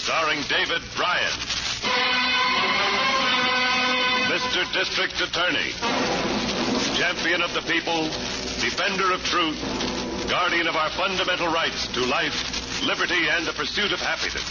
starring David Bryan. Mr. District Attorney, champion of the people, defender of truth, guardian of our fundamental rights to life, liberty, and the pursuit of happiness.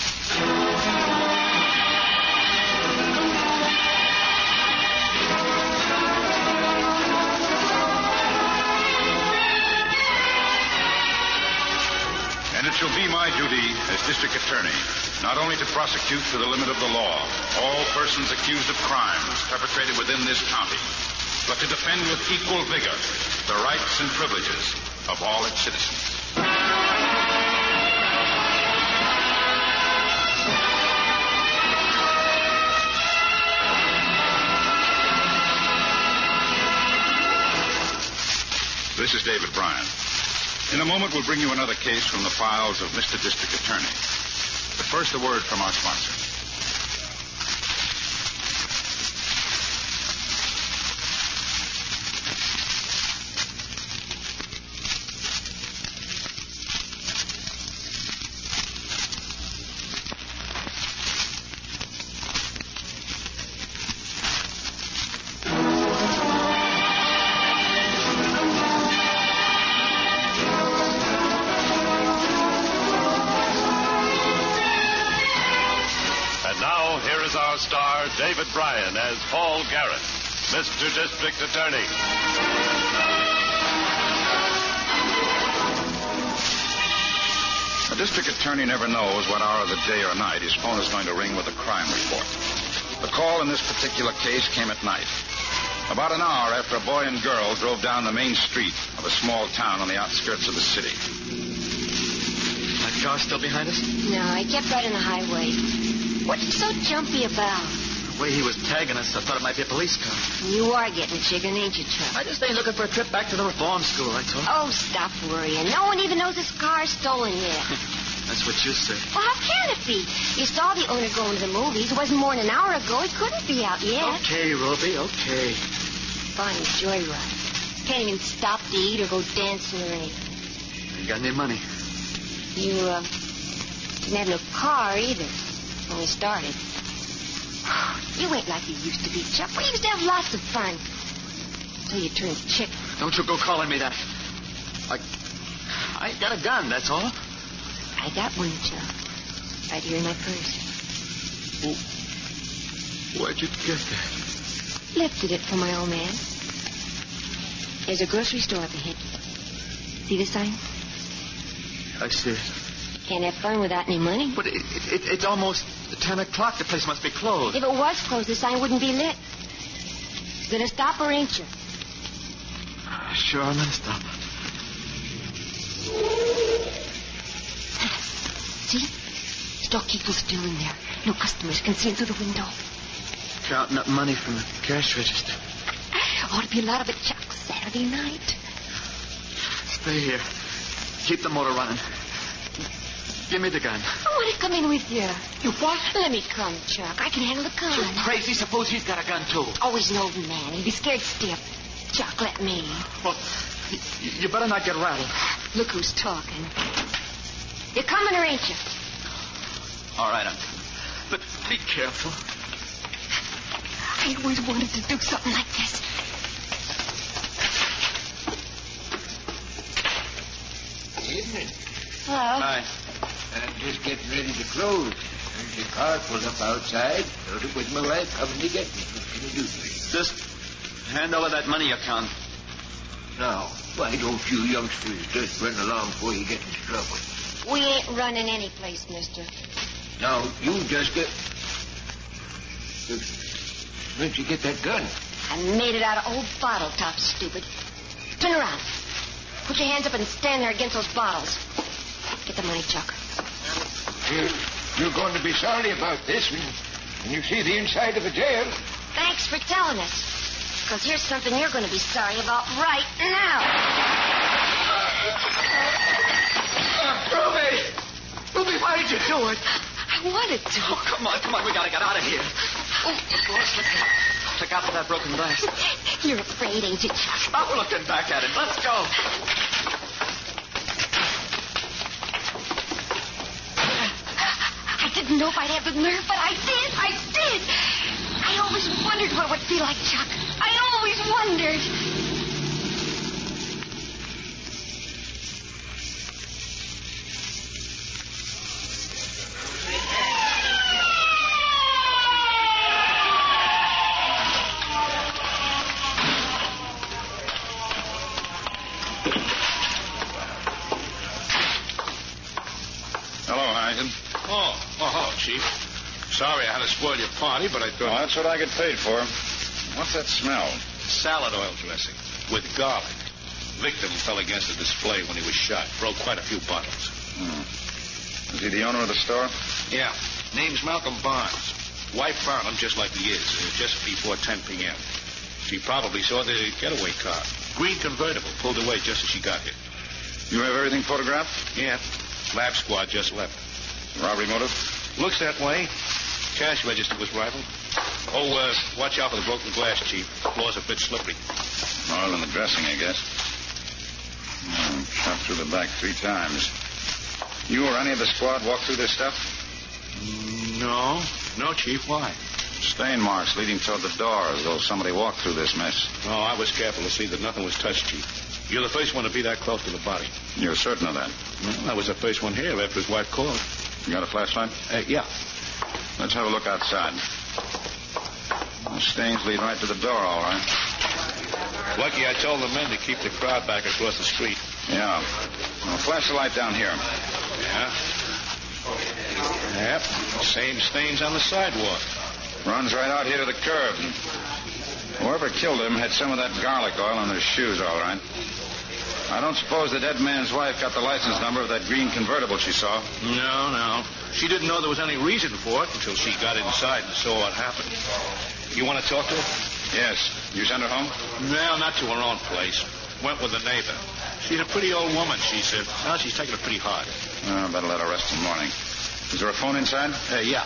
And it shall be my duty as district attorney not only to prosecute to the limit of the law all persons accused of crimes perpetrated within this county, but to defend with equal vigor the rights and privileges of all its citizens. This is David Bryan. In a moment, we'll bring you another case from the files of Mr. District Attorney. But first, a word from our sponsor. Our star, David Bryan, as Paul Garrett, Mr. District Attorney. A district attorney never knows what hour of the day or night his phone is going to ring with a crime report. The call in this particular case came at night, about an hour after a boy and girl drove down the main street of a small town on the outskirts of the city. That car still behind us? No, I kept right on the highway. What's he so jumpy about? The way he was tagging us, I thought it might be a police car. You are getting chicken, ain't you, Chuck? I just ain't looking for a trip back to the reform school, that's all. Oh, stop worrying. No one even knows this car's stolen yet. That's what you say. Well, how can it be? You saw the owner going to the movies. It wasn't more than an hour ago. He couldn't be out yet. Okay, Ruby, okay. Fine joyride. Can't even stop to eat or go dancing or anything. You got any money? You, didn't have no car either when we started. You ain't like you used to be, Chuck. We used to have lots of fun. Until you turned chicken. Don't you go calling me that. I ain't got a gun, that's all. I got one, Chuck. Right here in my purse. Where'd you get that? Lifted it from my old man. There's a grocery store up ahead. See the sign? I see it. Can't have fun without any money. But it's almost 10 o'clock. The place must be closed. If it was closed, the sign wouldn't be lit. Gonna stop or ain't you? Sure, I'm gonna stop. See? Storekeeper's still in there. No customers can see him through the window. Counting up money from the cash register. Ought to be a lot of it, Chuck. Saturday night. Stay here. Keep the motor running. Give me the gun. I want to come in with you. You what? Let me come, Chuck. I can handle the gun. You crazy? Suppose he's got a gun, too. Oh, he's an old man. He'd be scared stiff. Chuck, let me. Well, you better not get rattled. Look who's talking. You're coming or ain't you? All right, I'm coming. But be careful. I always wanted to do something like this. Evening. Hello. Hi. I'm just getting ready to close. There's your car pulled up outside. Thought it was my wife coming to get me. What can I do for you? Just hand over that money account. Now, why don't you youngsters just run along before you get into trouble? We ain't running any place, mister. Now, you just get... Where'd you get that gun? I made it out of old bottle tops, stupid. Turn around. Put your hands up and stand there against those bottles. Get the money, Chuck. You're going to be sorry about this when you see the inside of a jail. Thanks for telling us. Because here's something you're going to be sorry about right now. Ruby, why did you do it? I wanted to. Oh, come on. We gotta get out of here. Oh, boss, look out for that broken glass. You're afraid, ain't you, Chuck? Stop looking back at it. Let's go. I didn't didn't know if I'd have the nerve, but I did. I always wondered what it would feel like, Chuck. I always wondered. Hello, Chief. Sorry I had to spoil your party, but I thought... Well, that's what I get paid for. What's that smell? Salad oil dressing with garlic. Victim fell against the display when he was shot. Broke quite a few bottles. Is he the owner of the store? Yeah. Name's Malcolm Barnes. Wife found him just like he is, just before 10 p.m. She probably saw the getaway car. Green convertible pulled away just as she got here. You have everything photographed? Yeah. Lab squad just left. Robbery motive? Looks that way. Cash register was rifled. Oh, watch out for the broken glass, Chief. Floor's a bit slippery. Oil in the dressing, I guess. Shot through the back 3 times. You or any of the squad walk through this stuff? No. No, Chief. Why? Stain marks leading toward the door, as though somebody walked through this mess. No, I was careful to see that nothing was touched, Chief. You're the first one to be that close to the body. You're certain of that? Well, I was the first one here after his wife called. You got a flashlight? Yeah. Let's have a look outside. The stains lead right to the door, all right. Lucky I told the men to keep the crowd back across the street. Yeah. Well, flash the light down here. Yeah. Yep. Same stains on the sidewalk. Runs right out here to the curb. Whoever killed him had some of that garlic oil on their shoes, all right. I don't suppose the dead man's wife got the license number of that green convertible she saw. No. She didn't know there was any reason for it until she got inside and saw what happened. You want to talk to her? Yes. You sent her home? No, not to her own place. Went with a neighbor. She's a pretty old woman, she said. Now she's taking it pretty hard. Better let her rest till morning. Is there a phone inside? Yeah.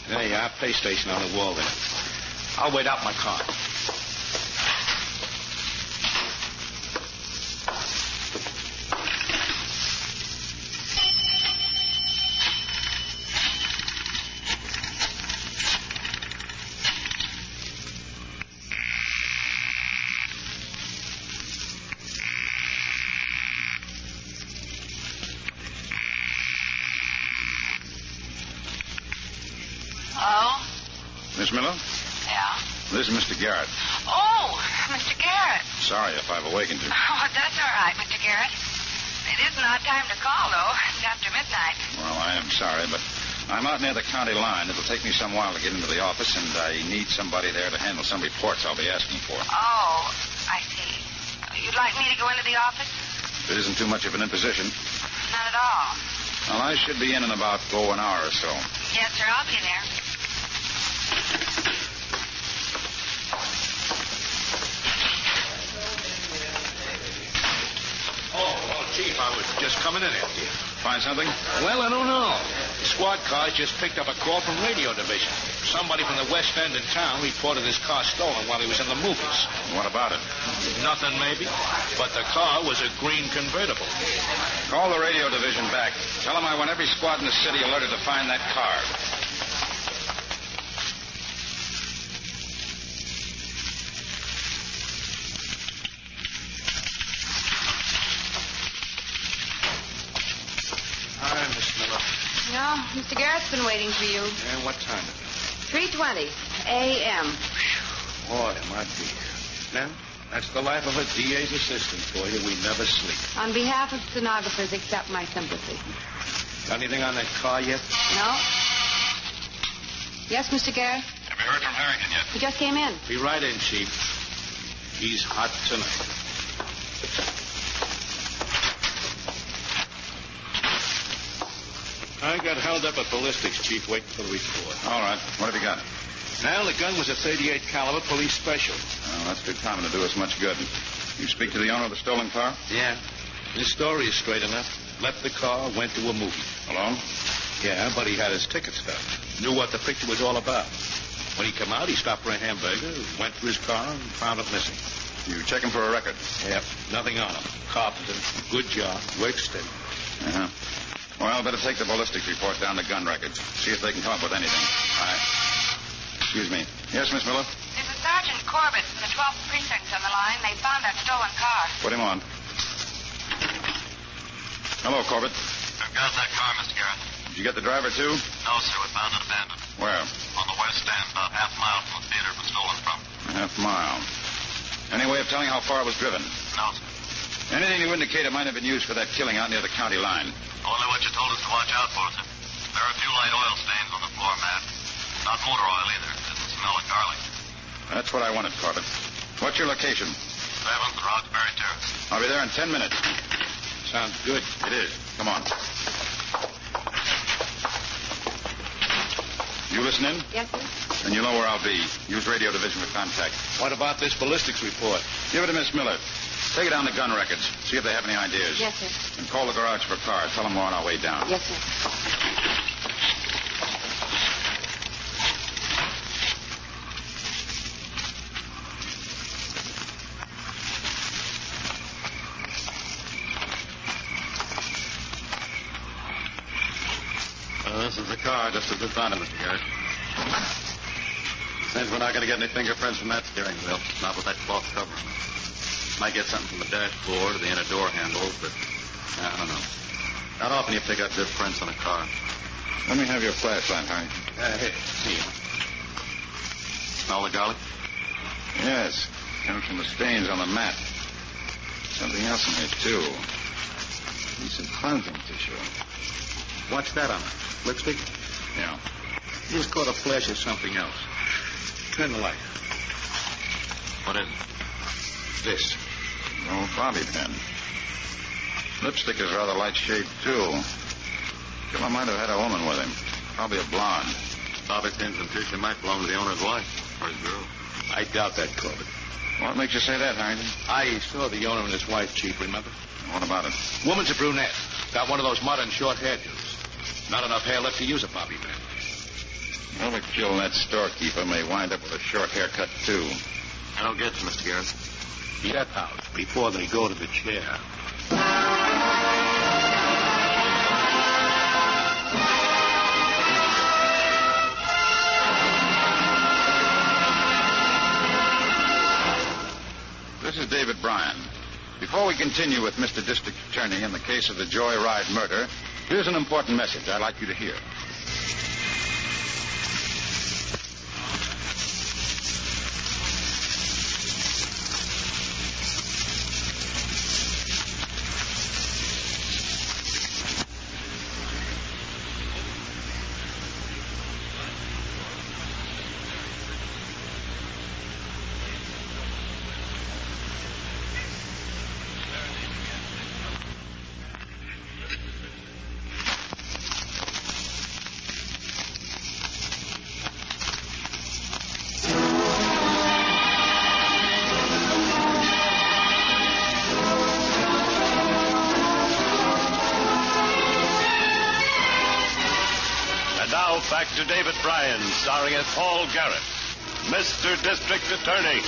There you are, pay station on the wall there. I'll wait out my car. Hello? Miss Miller? Yeah? This is Mr. Garrett. Oh, Mr. Garrett. Sorry if I've awakened you. Oh, that's all right, Mr. Garrett. It isn't our time to call, though. It's after midnight. Well, I am sorry, but I'm out near the county line. It'll take me some while to get into the office, and I need somebody there to handle some reports I'll be asking for. Oh, I see. You'd like me to go into the office? It isn't too much of an imposition. Not at all. Well, I should be in about, an hour or so. Yes, sir, I'll be there. Chief, I was just coming in after you. Find something? Well, I don't know. The squad cars just picked up a call from Radio Division. Somebody from the West End in town reported his car stolen while he was in the movies. What about it? Nothing, maybe. But the car was a green convertible. Call the Radio Division back. Tell them I want every squad in the city alerted to find that car. Hi, Miss Miller. No, Mr. Garrett's been waiting for you. And what time is it? 3:20 a.m. Boy, am I beat. Now, that's the life of a DA's assistant for you. We never sleep. On behalf of stenographers, accept my sympathy. Got anything on that car yet? No? Yes, Mr. Garrett? Have you heard from Harrington yet? He just came in. Be right in, Chief. He's hot tonight. I got held up at ballistics, Chief, waiting for the report. All right. What have you got? Now, the gun was a .38 caliber police special. Well, that's good timing to do us much good. You speak to the owner of the stolen car? Yeah. His story is straight enough. Left the car, went to a movie. Alone? Yeah, but he had his ticket stubs. Knew what the picture was all about. When he came out, he stopped for a hamburger, went to his car, and found it missing. You checking for a record? Yep, nothing on him. Carpenter, good job. Works steady. Uh-huh. Well, better take the ballistics report down to gun records. See if they can come up with anything. All right. Excuse me. Yes, Miss Miller? There's a Sergeant Corbett from the 12th Precinct on the line. They found that stolen car. Put him on. Hello, Corbett. I've got that car, Mr. Garrett. Did you get the driver, too? No, sir. We found it abandoned. Where? On the west end, about half a mile from the theater it was stolen from. A half mile. Any way of telling how far it was driven? No, sir. Anything to indicate it might have been used for that killing out near the county line? Only what you told us to watch out for, sir. There are a few light oil stains on the floor mat. Not motor oil either. Didn't smell of garlic. That's what I wanted, Corbett. What's your location? 7th Roxbury Terrace. I'll be there in 10 minutes. Sounds good. It is. Come on. You listen in? Yes, sir. Then you'll know where I'll be. Use radio division for contact. What about this ballistics report? Give it to Miss Miller. Take it down to gun records. See if they have any ideas. Yes, sir. And call the garage for a car. Tell them we're on our way down. Yes, sir. This is the car, just as we found it, Mr. Garrett. Seems we're not going to get any fingerprints from that steering wheel. Not with that cloth cover. Might get something from the dashboard or the inner door handles, but I don't know. Not often you pick up good prints on a car. Let me have your flashlight, Harry. Here. Smell the garlic? Yes. Comes from the stains on the mat. Something else in here, too. Decent cleansing tissue. What's that on it? Lipstick? Yeah. Just caught a flash of something else. Turn the light. What is it? This. No bobby pin. Lipstick is rather light shade, too. Killer might have had a woman with him. Probably a blonde. Bobby pins and tissue might belong to the owner's wife or his girl. I doubt that, Corbett. What makes you say that, Harrington? I saw the owner and his wife, Chief, remember? What about it? Woman's a brunette. Got one of those modern short hairdos. Not enough hair left to use a bobby pin. Whoever killed that storekeeper may wind up with a short haircut, too. I don't get you, Mr. Garrett. Check out before they go to the chair. This is David Bryan. Before we continue with Mr. District Attorney in the case of the Joyride murder, here's an important message I'd like you to hear. Now back to David Bryan, starring as Paul Garrett, Mr. District Attorney.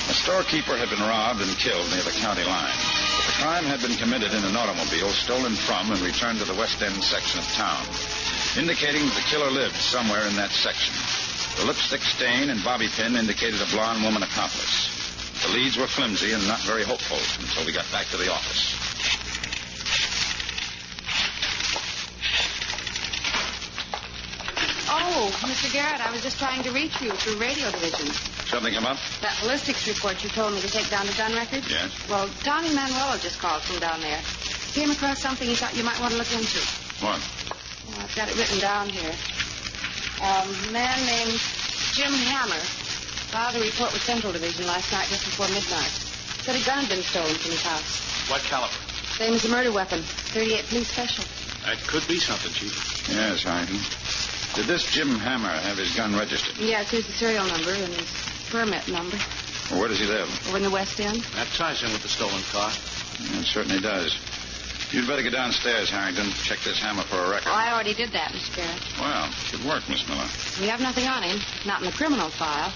A storekeeper had been robbed and killed near the county line. But the crime had been committed in an automobile stolen from and returned to the West End section of town, indicating that the killer lived somewhere in that section. The lipstick stain and bobby pin indicated a blonde woman accomplice. The leads were flimsy and not very hopeful until we got back to the office. Oh, Mr. Garrett, I was just trying to reach you through radio division. Something come up? That ballistics report you told me to take down to gun records? Yes. Well, Tommy Manuelo just called from down there. Came across something he thought you might want to look into. What? Well, I've got it written down here. A man named Jim Hammer filed a report with Central Division last night just before midnight. Said a gun had been stolen from his house. What caliber? Same as a murder weapon. 38 police special. That could be something, Chief. Yes, Harrington. Did this Jim Hammer have his gun registered? Yes, here's the serial number and his permit number. Well, where does he live? Over in the West End. That ties in with the stolen car. It certainly does. You'd better get downstairs, Harrington. Check this hammer for a record. Oh, I already did that, Mr. Garrett. Well, good work, Miss Miller. We have nothing on him, not in the criminal file.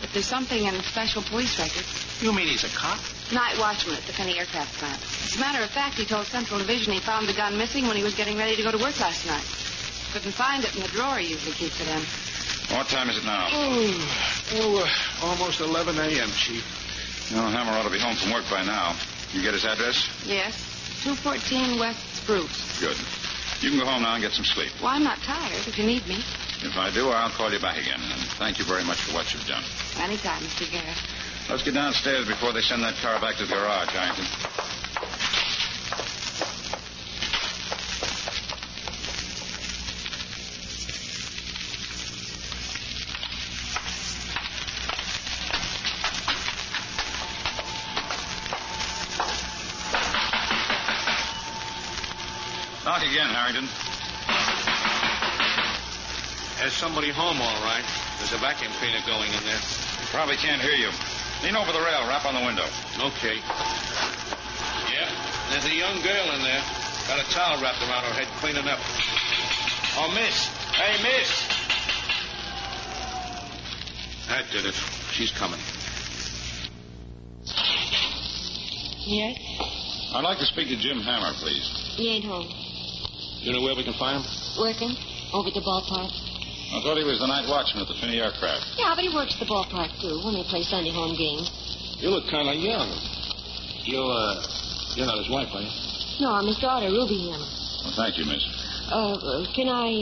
But there's something in special police records. You mean he's a cop? Night watchman at the Penny Aircraft Plant. As a matter of fact, he told Central Division he found the gun missing when he was getting ready to go to work last night. Couldn't find it in the drawer he usually keeps it in. What time is it now? Almost 11 a.m., Chief. No, Hammer ought to be home from work by now. You get his address? Yes. 214 West Spruce. Good. You can go home now and get some sleep. Well, I'm not tired if you need me. If I do, I'll call you back again. And thank you very much for what you've done. Anytime, Mr. Garrett. Let's get downstairs before they send that car back to the garage, Harrington. Knock again, Harrington. There's somebody home, all right. There's a vacuum cleaner going in there. Probably can't hear you. Lean over the rail, rap on the window. Okay. Yeah, there's a young girl in there. Got a towel wrapped around her head, cleaning up. Oh, miss. Hey, miss. That did it. She's coming. Yes? I'd like to speak to Jim Hammer, please. He ain't home. You know where we can find him? Working over at the ballpark. I thought he was the night watchman at the Finney Aircraft. Yeah, but he works at the ballpark, too, when they play Sunday home games. You look kind of young. You're not his wife, are you? No, I'm his daughter, Ruby Hammer. Well, thank you, miss. Can I,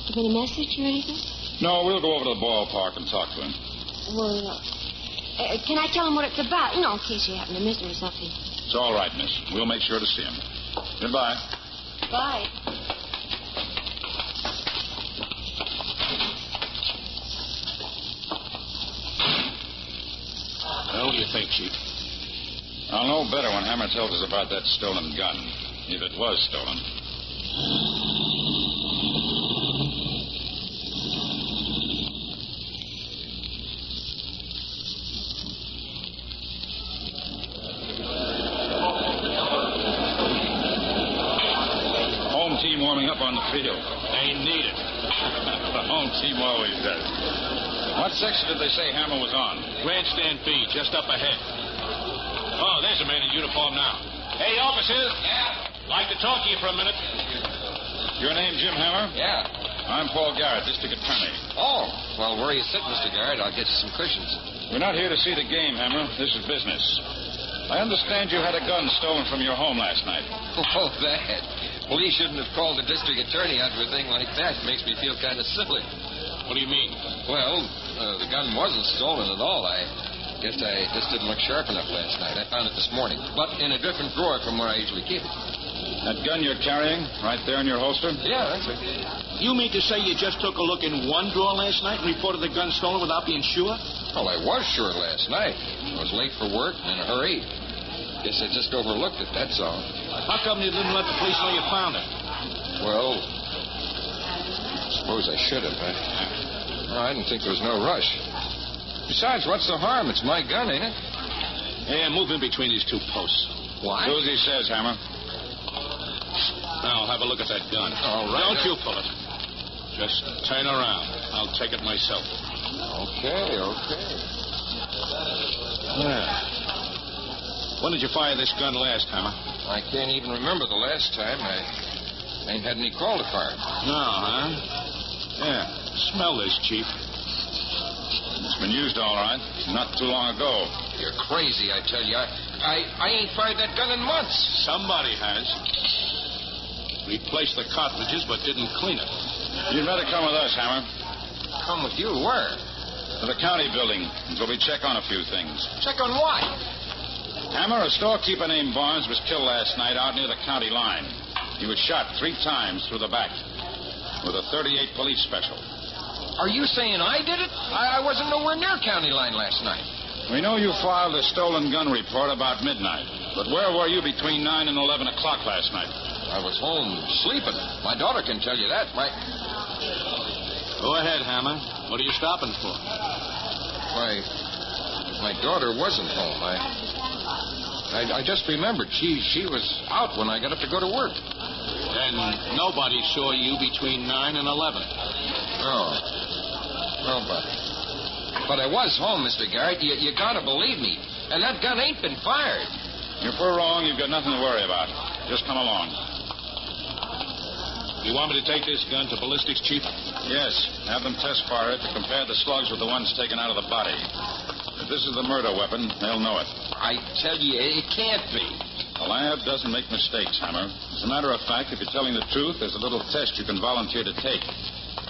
give him a message or anything? No, we'll go over to the ballpark and talk to him. Well, can I tell him what it's about? You know, in case you happen to miss him or something. It's all right, miss. We'll make sure to see him. Goodbye. Bye. Well, what do you think, Chief? I'll know better when Hammer tells us about that stolen gun, if it was stolen. Home team warming up on the field. They need it. The home team always does. What section did they say Hammer was on? Grandstand B, just up ahead. Oh, there's a man in uniform now. Hey, officers. Yeah? Like to talk to you for a minute. Your name, Jim Hammer? Yeah. I'm Paul Garrett, district attorney. Oh, well, where you sit, Mr. Garrett, I'll get you some cushions. We're not here to see the game, Hammer. This is business. I understand you had a gun stolen from your home last night. Oh, that. Police shouldn't have called the district attorney out for a thing like that. Makes me feel kind of silly. What do you mean? Well, the gun wasn't stolen at all. I guess I just didn't look sharp enough last night. I found it this morning, but in a different drawer from where I usually keep it. That gun you're carrying, right there in your holster? Yeah, that's it. You mean to say you just took a look in one drawer last night and reported the gun stolen without being sure? Well, I was sure last night. I was late for work and in a hurry. Guess I just overlooked it, that's all. How come you didn't let the police know you found it? Well, I suppose I should have. I didn't think there was no rush. Besides, what's the harm? It's my gun, ain't it? Yeah, move in between these two posts. Why? Do as he says, Hammer. Now, have a look at that gun. All right. Don't you pull it. Just turn around. I'll take it myself. Okay. Yeah. When did you fire this gun last, Hammer? I can't even remember the last time. I ain't had any call to fire. No, huh? Yeah. Smell this, Chief. It's been used all right. Not too long ago. You're crazy, I tell you. I ain't fired that gun in months. Somebody has. Replaced the cartridges, but didn't clean it. You'd better come with us, Hammer. Come with you? Where? To the county building, until we check on a few things. Check on what? Hammer, a storekeeper named Barnes was killed last night out near the county line. He was shot 3 times through the back with a .38 police special. Are you saying I did it? I wasn't nowhere near county line last night. We know you filed a stolen gun report about midnight. But where were you between 9 and 11 o'clock last night? I was home sleeping. My daughter can tell you that. Go ahead, Hammer. What are you stopping for? My daughter wasn't home. I just remembered. She was out when I got up to go to work. And nobody saw you between 9 and 11. Oh. Well, but I was home, Mr. Garrett. You gotta believe me. And that gun ain't been fired. If we're wrong, you've got nothing to worry about. Just come along. You want me to take this gun to ballistics, Chief? Yes. Have them test fire it to compare the slugs with the ones taken out of the body. If this is the murder weapon, they'll know it. I tell you, it can't be. The lab doesn't make mistakes, Hammer. As a matter of fact, if you're telling the truth, there's a little test you can volunteer to take.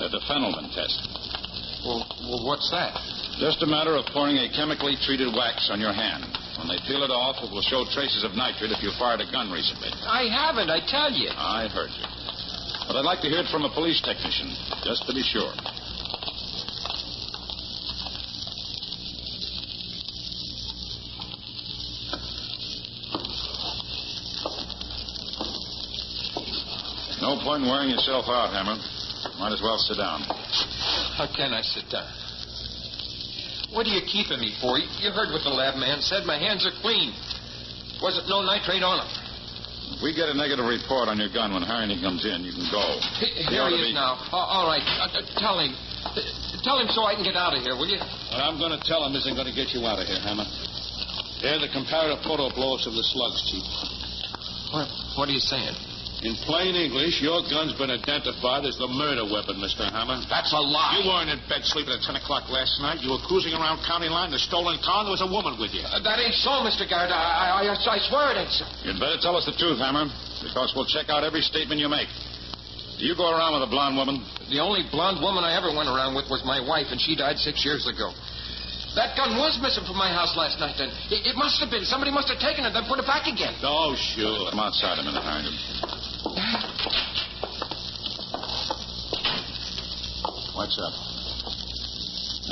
The Fenelman test. Well, what's that? Just a matter of pouring a chemically treated wax on your hand. When they peel it off, it will show traces of nitrate if you fired a gun recently. I haven't, I tell you. I heard you. But I'd like to hear it from a police technician, just to be sure. No point in wearing yourself out, Hammer. Might as well sit down. How can I sit down? What are you keeping me for? You heard what the lab man said. My hands are clean. Wasn't no nitrate on them. If we get a negative report on your gun when Harrington comes in, you can go. Here he is now. All right. Tell him. Tell him so I can get out of here, will you? What I'm going to tell him isn't going to get you out of here, Hammer. They're the comparative photo blows of the slugs, Chief. What are you saying? In plain English, your gun's been identified as the murder weapon, Mr. Hammer. That's a lie. You weren't in bed sleeping at 10 o'clock last night. You were cruising around County Line in a stolen car, and there was a woman with you. That ain't so, Mr. Garrett. I swear it ain't so. You'd better tell us the truth, Hammer, because we'll check out every statement you make. Do you go around with a blonde woman? The only blonde woman I ever went around with was my wife, and she died 6 years ago. That gun was missing from my house last night, then. It must have been. Somebody must have taken it, then put it back again. Oh, sure. Come outside a minute, Harrington. What's up?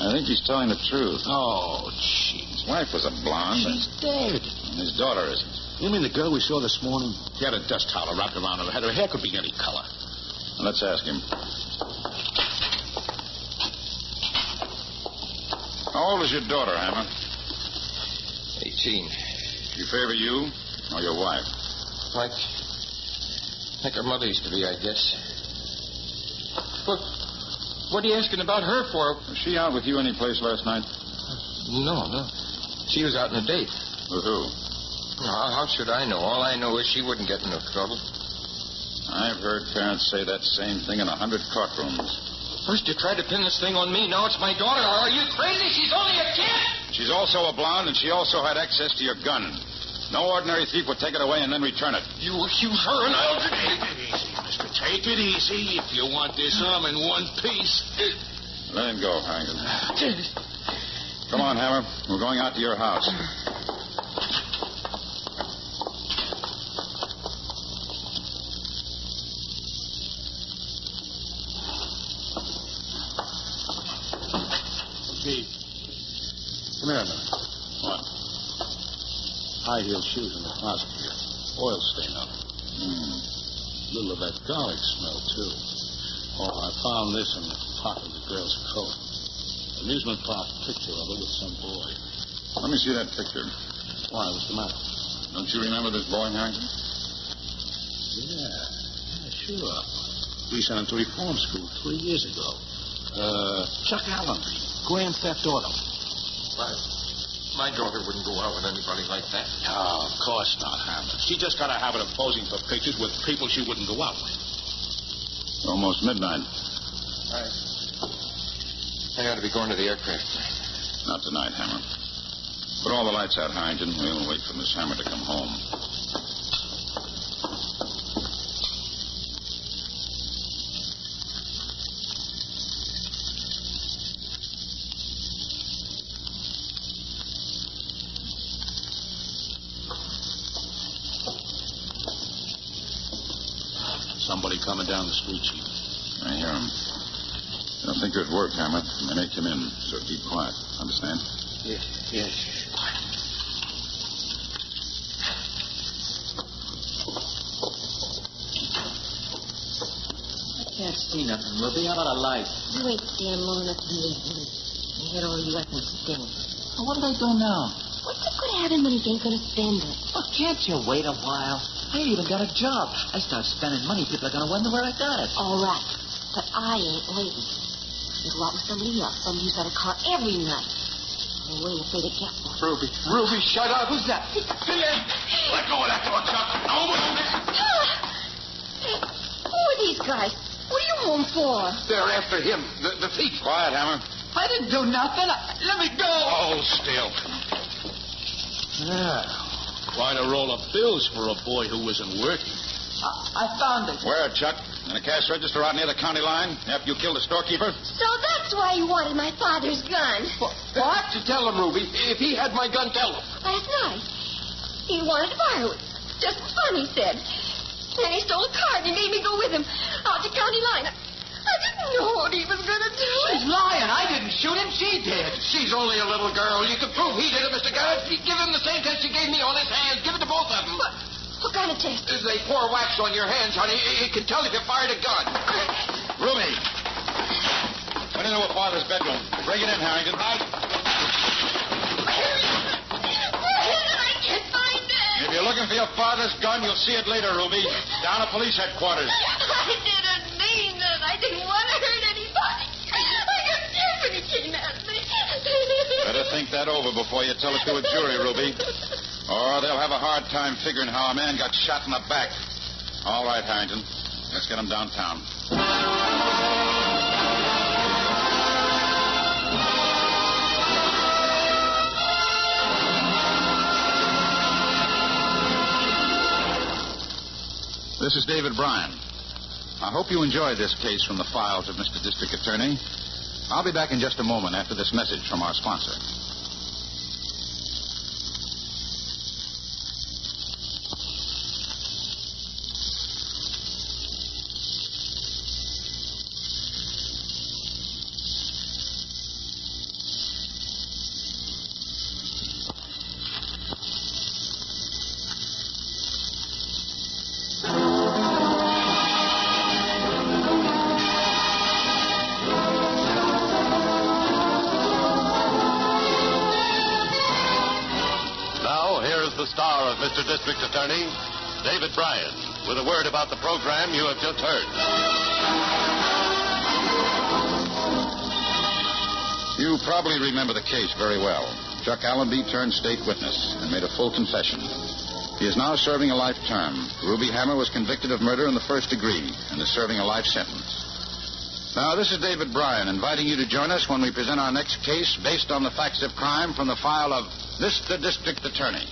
I think he's telling the truth. Oh, gee. His wife was a blonde. She's dead. And his daughter isn't. You mean the girl we saw this morning? She had a dust towel wrapped around her head. Her hair could be any color. Let's ask him. How old is your daughter, Hammer? 18. She favor you or your wife? Like her mother used to be, I guess. What are you asking about her for? Was she out with you any place last night? No. She was out on a date. With who? How should I know? All I know is she wouldn't get in no trouble. I've heard parents say that same thing in 100 courtrooms. First you tried to pin this thing on me, now it's my daughter. Are you crazy? She's only a kid! She's also a blonde, and she also had access to your gun. No ordinary thief would take it away and then return it. You accuse her and I'll... Take it easy, mister. Take it easy. If you want this arm in one piece. Let him go, Harrington. Come on, Hammer. We're going out to your house. Chief. Come here a minute. What? High-heel shoes in the closet here. Oil stain on them. Little of that garlic smell, too. Oh, I found this in the pocket of the girl's coat. Amusement park picture of her with some boy. Let me see that picture. Why? What's the matter? Don't you remember this boy, Harrington? Yeah, sure. We sent him to reform school 3 years ago. Chuck Allen. Grand Theft Auto. My daughter wouldn't go out with anybody like that. No, of course not, Hammer. She just got a habit of posing for pictures with people she wouldn't go out with. Almost midnight. I ought to be going to the aircraft. Not tonight, Hammer. Put all the lights out, Harrington. We'll wait for Miss Hammer to come home. Somebody coming down the street, Chief. I hear him. I don't think there's work, Hammer. They may come in, so keep quiet. Understand? Yes. I can't see nothing, Ruby. How about a light? Wait there, Mona, please. I got all you up and still. Well, what do they do now? What they could have him when he ain't going to spend it? Well, can't you wait a while? I ain't even got a job. I start spending money, people are going to wonder where I got it. All right. But I ain't waiting. You go out with somebody else. Somebody who's got a car every night. We ain't afraid to get one. Ruby, shut up. Who's that? Let go of that door, Chuck. No, Who are these guys? What are you home for? They're after him, the thief. Quiet, Hammer. I didn't do nothing. Let me go. Hold still. Yeah. Quite a roll of bills for a boy who isn't working. I found it. Where, Chuck? In a cash register out near the county line after you killed the storekeeper? So that's why you wanted my father's gun. What? To tell him, Ruby. If he had my gun, tell him. Last night, he wanted to borrow it. Just for fun, he said. Then he stole a car and he made me go with him out to county line. I didn't know what he was going to do. She's lying. I didn't shoot him. She did. She's only a little girl. You can prove he did it, Mr. Garrett. Give him the same test you gave me on his hands. Give it to both of them. What kind of test? If they pour wax on your hands, honey, it can tell if you fired a gun. Ruby. Went into her father's bedroom. Bring it in, Harrington. I can't find it. If you're looking for your father's gun, you'll see it later, Ruby. Down at police headquarters. I didn't mean it. I didn't want to hurt anybody. I got scared when he came at me. Better think that over before you tell it to a jury, Ruby. Or they'll have a hard time figuring how a man got shot in the back. All right, Harrington. Let's get him downtown. This is David Bryan. I hope you enjoyed this case from the files of Mr. District Attorney. I'll be back in just a moment after this message from our sponsor. The star of Mr. District Attorney, David Bryan, with a word about the program you have just heard. You probably remember the case very well. Chuck Allenby turned state witness and made a full confession. He is now serving a life term. Ruby Hammer was convicted of murder in the first degree and is serving a life sentence. Now, this is David Bryan inviting you to join us when we present our next case based on the facts of crime from the file of Mr. District Attorney.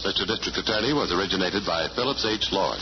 Mr. District Attorney was originated by Phillips H. Lord.